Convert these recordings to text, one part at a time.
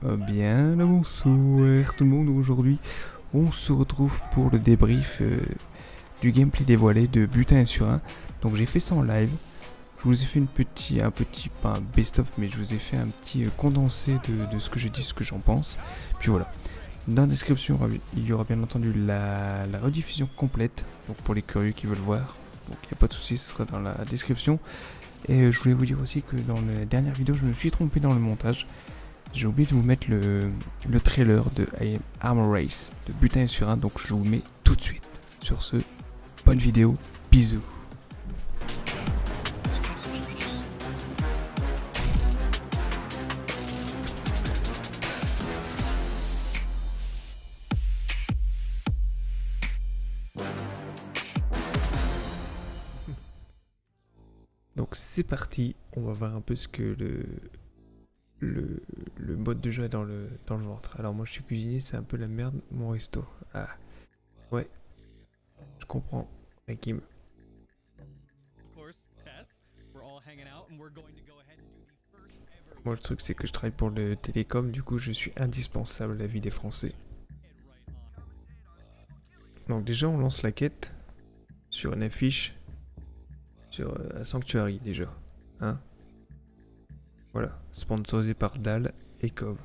Bien le bonsoir tout le monde. Aujourd'hui on se retrouve pour le débrief du gameplay dévoilé de Butin sur 1. Donc j'ai fait ça en live. Je vous ai fait un petit, pas un best-of, mais je vous ai fait un petit condensé de ce que j'ai dit, ce que j'en pense. Puis voilà. Dans la description, il y aura bien entendu la rediffusion complète, donc pour les curieux qui veulent voir. Donc il n'y a pas de souci, ce sera dans la description. Et je voulais vous dire aussi que dans la dernière vidéo, je me suis trompé dans le montage. J'ai oublié de vous mettre le trailer de I Am Armor Race de Butin sur 1, donc je vous le mets tout de suite. Sur ce, bonne vidéo, bisous. Donc c'est parti, on va voir un peu ce que le mode de jeu a dans le ventre. Alors moi je suis cuisinier, c'est un peu la merde mon resto. Ah, ouais, je comprends, Hakim. Moi le truc c'est que je travaille pour le télécom, du coup je suis indispensable à la vie des Français. Donc déjà on lance la quête sur une affiche sur Sanctuary déjà, hein. Voilà, sponsorisé par Dahl et Cove.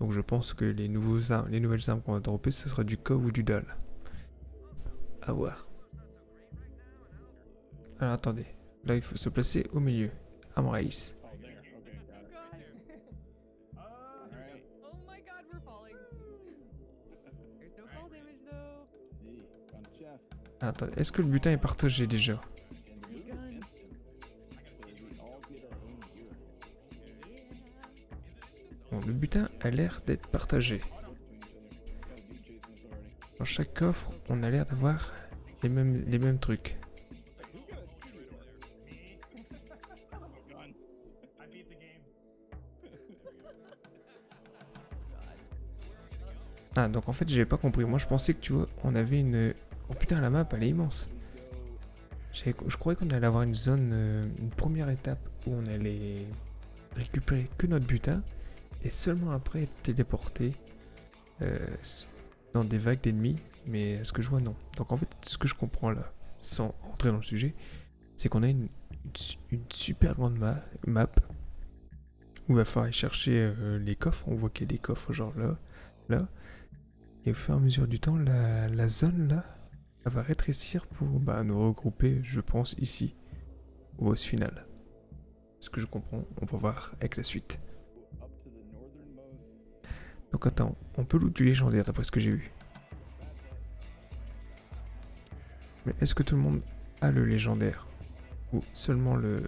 Donc je pense que les nouvelles armes qu'on va dropper, ce sera du Cove ou du Dahl. À voir. Alors attendez, là il faut se placer au milieu. Arm Race. Attendez, est-ce que le butin est partagé déjà? Bon, le butin a l'air d'être partagé. Dans chaque coffre, on a l'air d'avoir les mêmes trucs. Ah, donc en fait, j'avais pas compris. Moi, je pensais que, tu vois, on avait une... Oh putain, la map, elle est immense. Je croyais qu'on allait avoir une zone, une première étape où on allait récupérer que notre butin et seulement après être téléporté dans des vagues d'ennemis. Mais à ce que je vois, non. Donc en fait, ce que je comprends là, sans rentrer dans le sujet, c'est qu'on a une super grande map où il va falloir aller chercher les coffres. On voit qu'il y a des coffres genre là. Et au fur et à mesure du temps, la zone là, elle va rétrécir pour nous regrouper, je pense, ici, au boss final. Ce que je comprends, on va voir avec la suite. Donc attends, on peut loot du légendaire d'après ce que j'ai vu. Mais est-ce que tout le monde a le légendaire? Ou seulement le...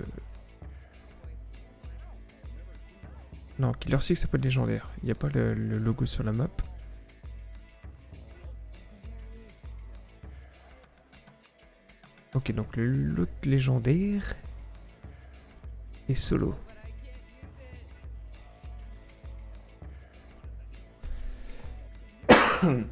Non, Killer Six ça peut être légendaire. Il n'y a pas le logo sur la map. Ok, donc l'autre légendaire est solo. Bon,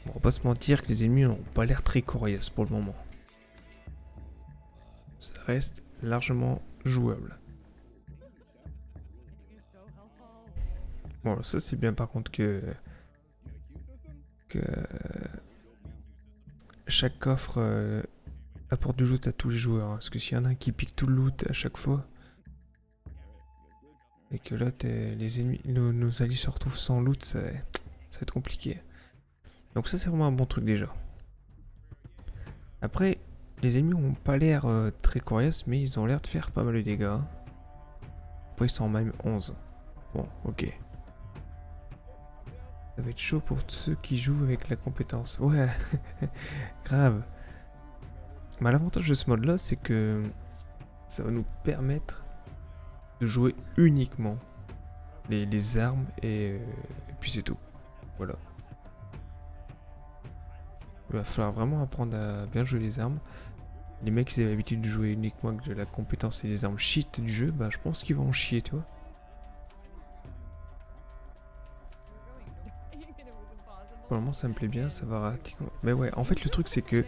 on va pas se mentir que les ennemis n'ont pas l'air très coriaces pour le moment. Ça reste largement jouable. Bon, ça c'est bien par contre que chaque coffre apporte du loot à tous les joueurs. Hein, parce que s'il y en a un qui pique tout le loot à chaque fois, et que là les ennemis, nos alliés se retrouvent sans loot, ça va être compliqué. Donc ça c'est vraiment un bon truc déjà. Après, les ennemis ont pas l'air très coriaces, mais ils ont l'air de faire pas mal de dégâts. Hein. Après ils sont en même 11. Bon, ok. Ça va être chaud pour ceux qui jouent avec la compétence. Ouais, grave. Mais l'avantage de ce mode là, c'est que ça va nous permettre de jouer uniquement les armes et puis c'est tout. Voilà. Il va falloir vraiment apprendre à bien jouer les armes. Les mecs qui avaient l'habitude de jouer uniquement avec de la compétence et des armes shit du jeu, je pense qu'ils vont en chier, tu vois. Pour le moment ça me plaît bien, ça va rater. Mais ouais, en fait le truc c'est que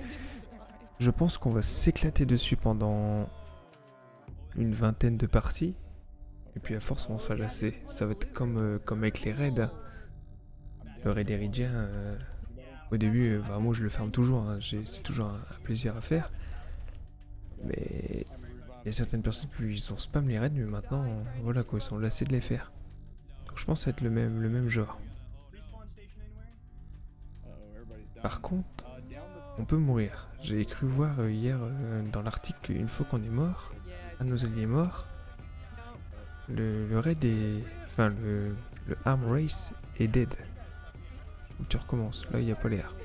je pense qu'on va s'éclater dessus pendant une vingtaine de parties. Et puis à force, on s'en lasser. Ça va être comme avec les raids, hein. Le raid Eridien, au début, moi je le ferme toujours, hein. C'est toujours un plaisir à faire. Mais il y a certaines personnes qui ont spam les raids, mais maintenant, voilà quoi, ils sont lassés de les faire. Donc je pense que ça va être le même genre. Par contre, on peut mourir. J'ai cru voir hier dans l'article qu'une fois qu'on est mort, un de nos alliés est mort, le raid est... Enfin, le arm race est dead. Faut que tu recommences. Là, il n'y a pas l'air.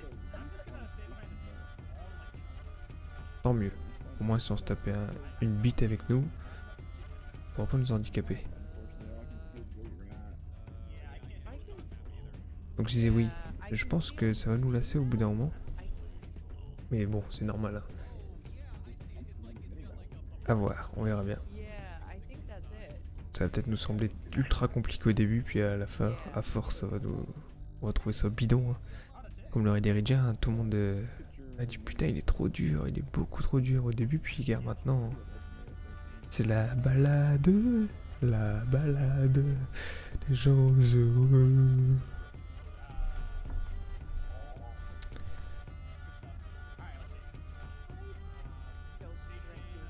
Tant mieux. Au moins, si on se tapait une bite avec nous, on va pas nous handicaper. Donc je disais oui. Je pense que ça va nous lasser au bout d'un moment. Mais bon, c'est normal. Hein. À voir, on verra bien. Ça va peut-être nous sembler ultra compliqué au début, puis à la fin, à force, on va trouver ça bidon. Hein. Comme le raid Eridien, hein, tout le monde a dit putain, il est trop dur, il est beaucoup trop dur au début, puis regarde maintenant, c'est la balade des gens heureux.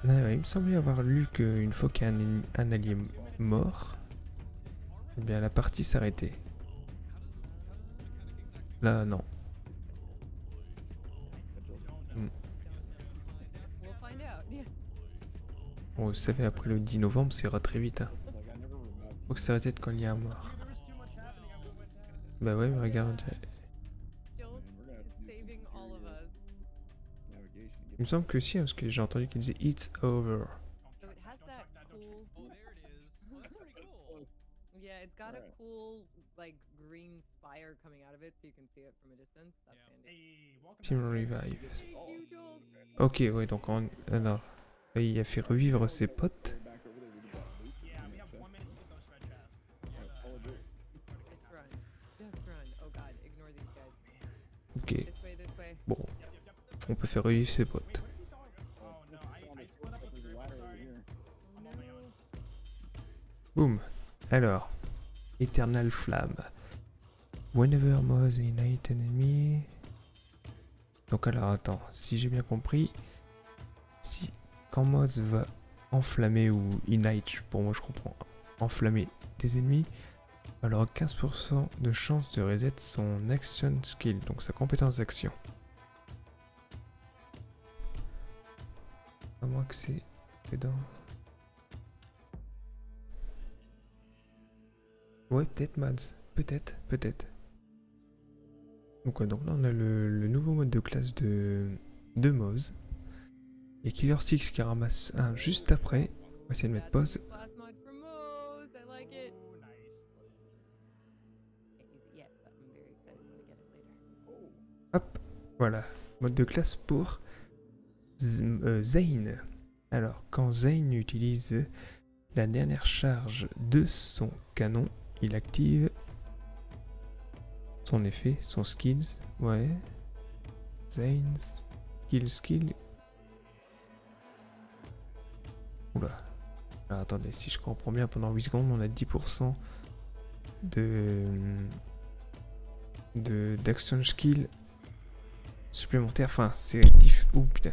Ouais, il me semblait avoir lu qu'une fois qu'il y a un allié mort, eh bien la partie s'arrêtait. Là, non. Bon, vous savez, après le 10 novembre, ça ira très vite. Hein. Faut que ça arrête quand il y a un mort. Bah ouais, mais regarde. Il me semble que si, hein, parce que j'ai entendu qu'il disait It's over. Yeah, it's got a cool, like, green spire coming out of it so you can see it from a distance. That's handy. Team Revive. Ok, ouais, donc alors, il a fait revivre ses potes. Ok. Bon, on peut faire revivre ses potes. Boum. Alors, Eternal Flamme. Whenever Moz ignite an enemy. Donc alors attends, si j'ai bien compris, si quand Moz va enflammer ou ignite, pour moi je comprends, enflammer des ennemis, alors 15% de chance de reset son action skill, donc sa compétence d'action. À moins que c'est dans... Ouais, peut-être Mads, peut-être. Donc, ouais, donc là on a le nouveau mode de classe de Moz. Et Killer 6 qui ramasse un juste après. On va essayer de mettre pause. Hop, voilà. Mode de classe pour Zane. Alors, quand Zane utilise la dernière charge de son canon, il active son effet, son skills. Ouais. Zane, skill. Oula. Alors, attendez, si je comprends bien, pendant 8 secondes, on a 10% d'action skill supplémentaire. Enfin, c'est oh putain.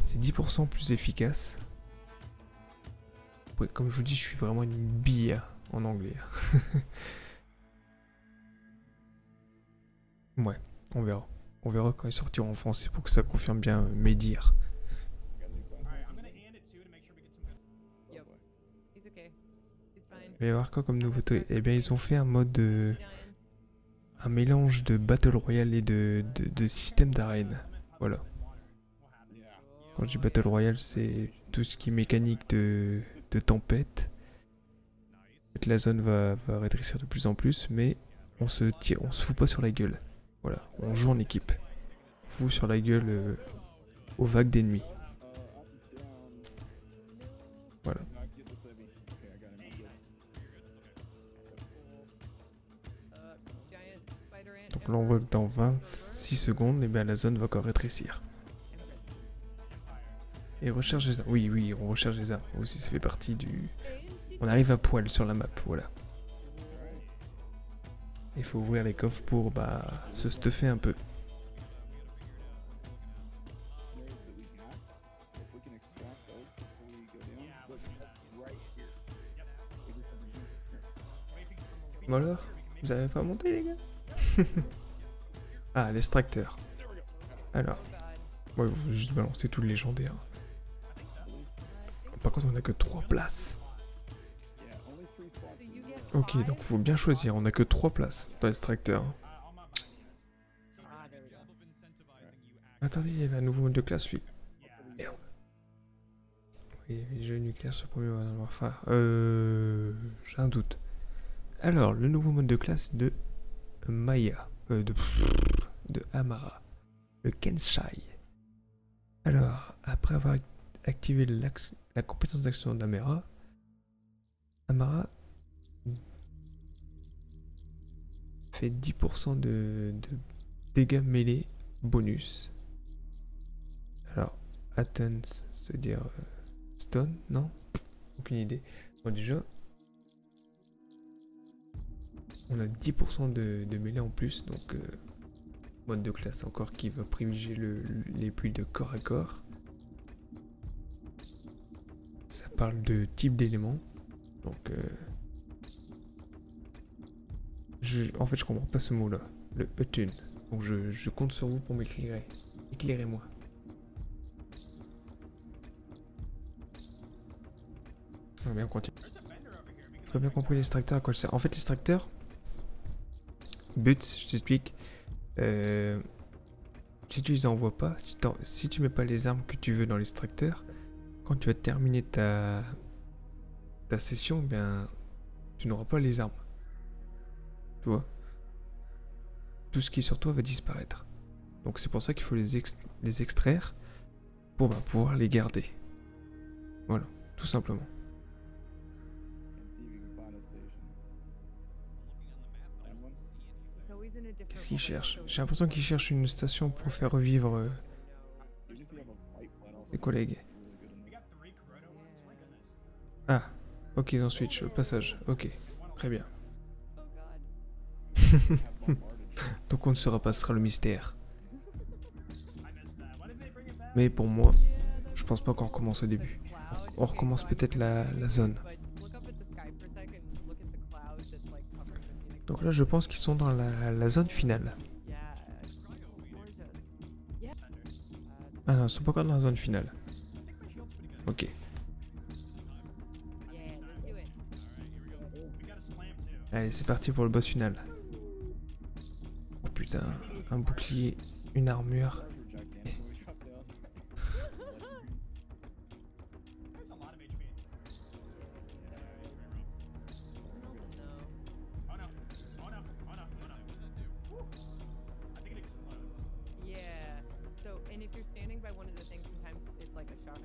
C'est 10% plus efficace. Ouais, comme je vous dis, je suis vraiment une bille en anglais. Ouais, on verra. On verra quand ils sortiront en français pour que ça confirme bien mes dires. Il va y avoir quoi comme nouveauté? Eh bien, ils ont fait un mode... un mélange de Battle Royale et de système d'arène. Voilà. Quand je dis Battle Royale, c'est tout ce qui est mécanique de tempête. La zone va rétrécir de plus en plus, mais on se fout pas sur la gueule. Voilà, on joue en équipe. On fout sur la gueule aux vagues d'ennemis. Voilà. Donc là on voit que dans 26 secondes, eh bien, la zone va encore rétrécir. Et recherche les armes. Oui, oui, on recherche les armes. Aussi, ça fait partie du... On arrive à poil sur la map, voilà. Il faut ouvrir les coffres pour bah, se stuffer un peu. Bon alors, vous avez pas monté les gars? Ah, l'extracteur. Alors, ouais, il faut juste balancer tout le légendaire. Par contre, on a que 3 places. Ok, donc faut bien choisir, on a que 3 places dans l'extracteur. Attendez, il y avait un nouveau mode de classe, lui. Merde. Oui, jeu nucléaire sur le premier Modern Warfare. J'ai un doute. Alors, le nouveau mode de classe de Maya. De Amara. Le Kenshai. Alors, après avoir activé la compétence d'action d'Amara, Amara fait 10% de dégâts mêlés bonus. Alors, Athens, c'est-à-dire Stone, non? Aucune idée. Bon, déjà, on a 10% de mêlée en plus, donc mode de classe encore qui va privilégier les pluies de corps à corps. Ça parle de type d'élément, donc en fait je comprends pas ce mot là, le Hutun. Donc je compte sur vous pour m'éclairer. Éclairez-moi. On va bien continuer. J'ai pas bien compris l'extracteur à quoi ça sert. En fait l'extracteur, but, je t'explique. Si tu les envoies pas, si tu mets pas les armes que tu veux dans l'extracteur, quand tu vas terminer ta session, bien, tu n'auras pas les armes. Tu vois? Tout ce qui est sur toi va disparaître. Donc c'est pour ça qu'il faut les extraire pour pouvoir les garder. Voilà, tout simplement. Qu'est-ce qu'il cherche? J'ai l'impression qu'il cherche une station pour faire revivre ses collègues. Ah, ok, ils ont switch, le passage. Ok, très bien. Donc on ne saura pas, ce sera le mystère. Mais pour moi, je pense pas qu'on recommence au début. On recommence peut-être la zone. Donc là, je pense qu'ils sont dans la zone finale. Ah non, ils sont pas encore dans la zone finale. Ok. Allez, c'est parti pour le boss final. Oh putain, un bouclier, une armure.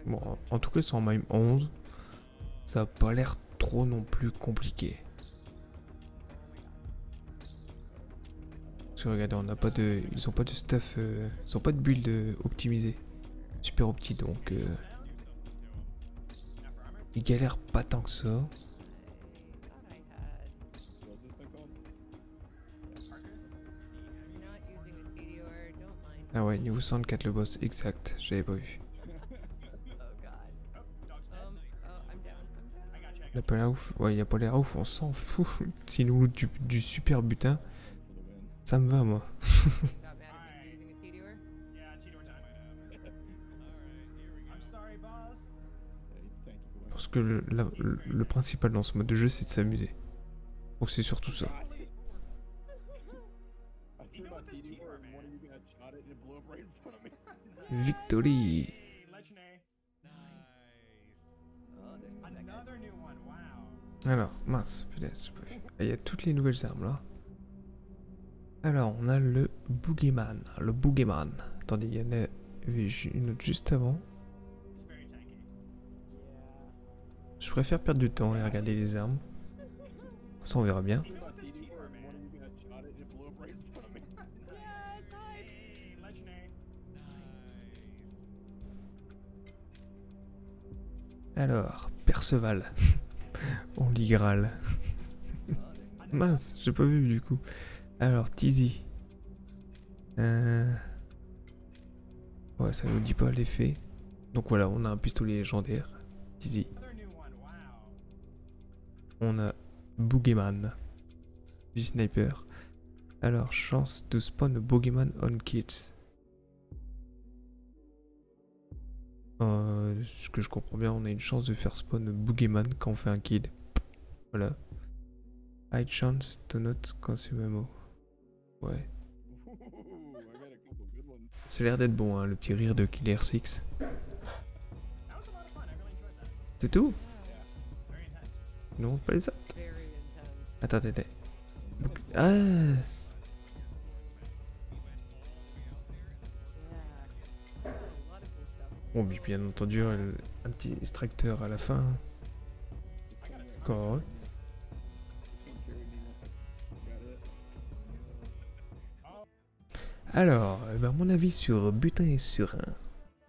Bon, en tout cas, ils sont en MIME 11. Ça a pas l'air trop non plus compliqué. Parce que regardez, on n'a pas de, ils ont pas de stuff, ils ont pas de build optimisé, super opti, donc ils galèrent pas tant que ça. Ah ouais, niveau 64 le boss, exact, j'avais pas vu. Il a pas l'air ouf, ouais, il a pas l'air ouf, on s'en fout. S'il nous loot du super butin, ça me va moi. Parce que le principal dans ce mode de jeu, c'est de s'amuser. Donc c'est surtout ça. Victory! Alors, mince, peut-être. Il y a toutes les nouvelles armes là. Alors, on a le Boogeyman. Le Boogeyman. Attendez, il y en a une autre juste avant. Je préfère perdre du temps et regarder les armes. Comme ça, on verra bien. Alors, Perceval. Holy Grail. Mince, j'ai pas vu du coup. Alors, Tizi. Ouais, ça nous dit pas l'effet. Donc voilà, on a un pistolet légendaire. Tizi. On a Boogeyman. Du sniper. Alors, chance de spawn Boogeyman on kills. Ce que je comprends bien, on a une chance de faire spawn Boogeyman quand on fait un kill. Voilà. High chance to not consume ammo. Ouais. Ça a l'air d'être bon, hein, le petit rire de Killer 6. C'est tout? Non, pas les autres. Very intense. Attends, attends. Ah! Yeah. A lot of cool stuff. Bon, puis bien entendu, un petit extracteur à la fin. Encore. Alors, ben, mon avis sur Butin et Surin.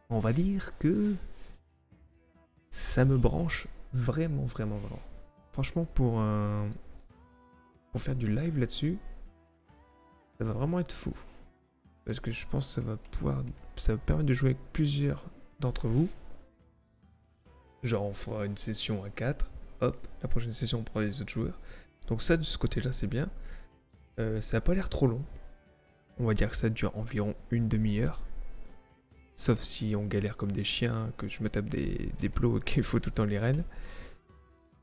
On va dire que ça me branche vraiment. Franchement, pour faire du live là-dessus, ça va vraiment être fou. Parce que je pense que ça va permettre de jouer avec plusieurs d'entre vous. Genre, on fera une session à 4. Hop, la prochaine session, on prend les autres joueurs. Donc ça, de ce côté-là, c'est bien. Ça n'a pas l'air trop long. On va dire que ça dure environ une demi-heure. Sauf si on galère comme des chiens, que je me tape des plots et qu'il faut tout le temps les rênes.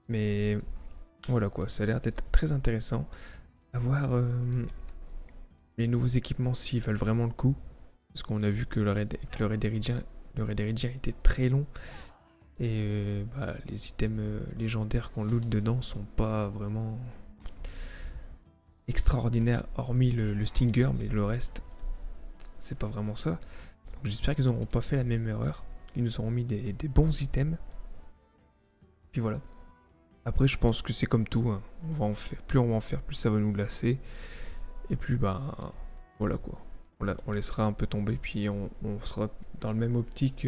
Mais voilà quoi, ça a l'air d'être très intéressant. À voir les nouveaux équipements s'ils valent vraiment le coup. Parce qu'on a vu que le Red Heridien était très long. Et bah, les items légendaires qu'on loot dedans sont pas vraiment extraordinaires, hormis le Stinger, mais le reste, c'est pas vraiment ça. Donc j'espère qu'ils n'auront pas fait la même erreur. Ils nous auront mis des bons items. Puis voilà. Après, je pense que c'est comme tout. Hein. On va en faire, plus on va en faire, plus ça va nous lasser. Et plus, bah, voilà quoi. On laissera un peu tomber, puis on sera dans le même optique.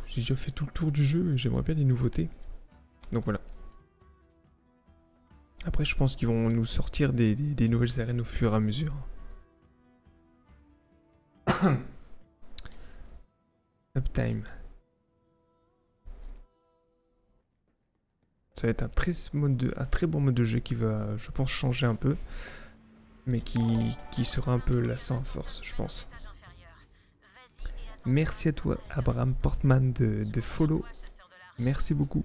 J'ai déjà fait tout le tour du jeu et j'aimerais bien des nouveautés. Donc voilà. Après, je pense qu'ils vont nous sortir des nouvelles arènes au fur et à mesure. Uptime. Ça va être un très bon mode de jeu qui va, je pense, changer un peu. Mais qui sera un peu lassant à force, je pense. Merci à toi, Abraham Portman de follow. Merci beaucoup.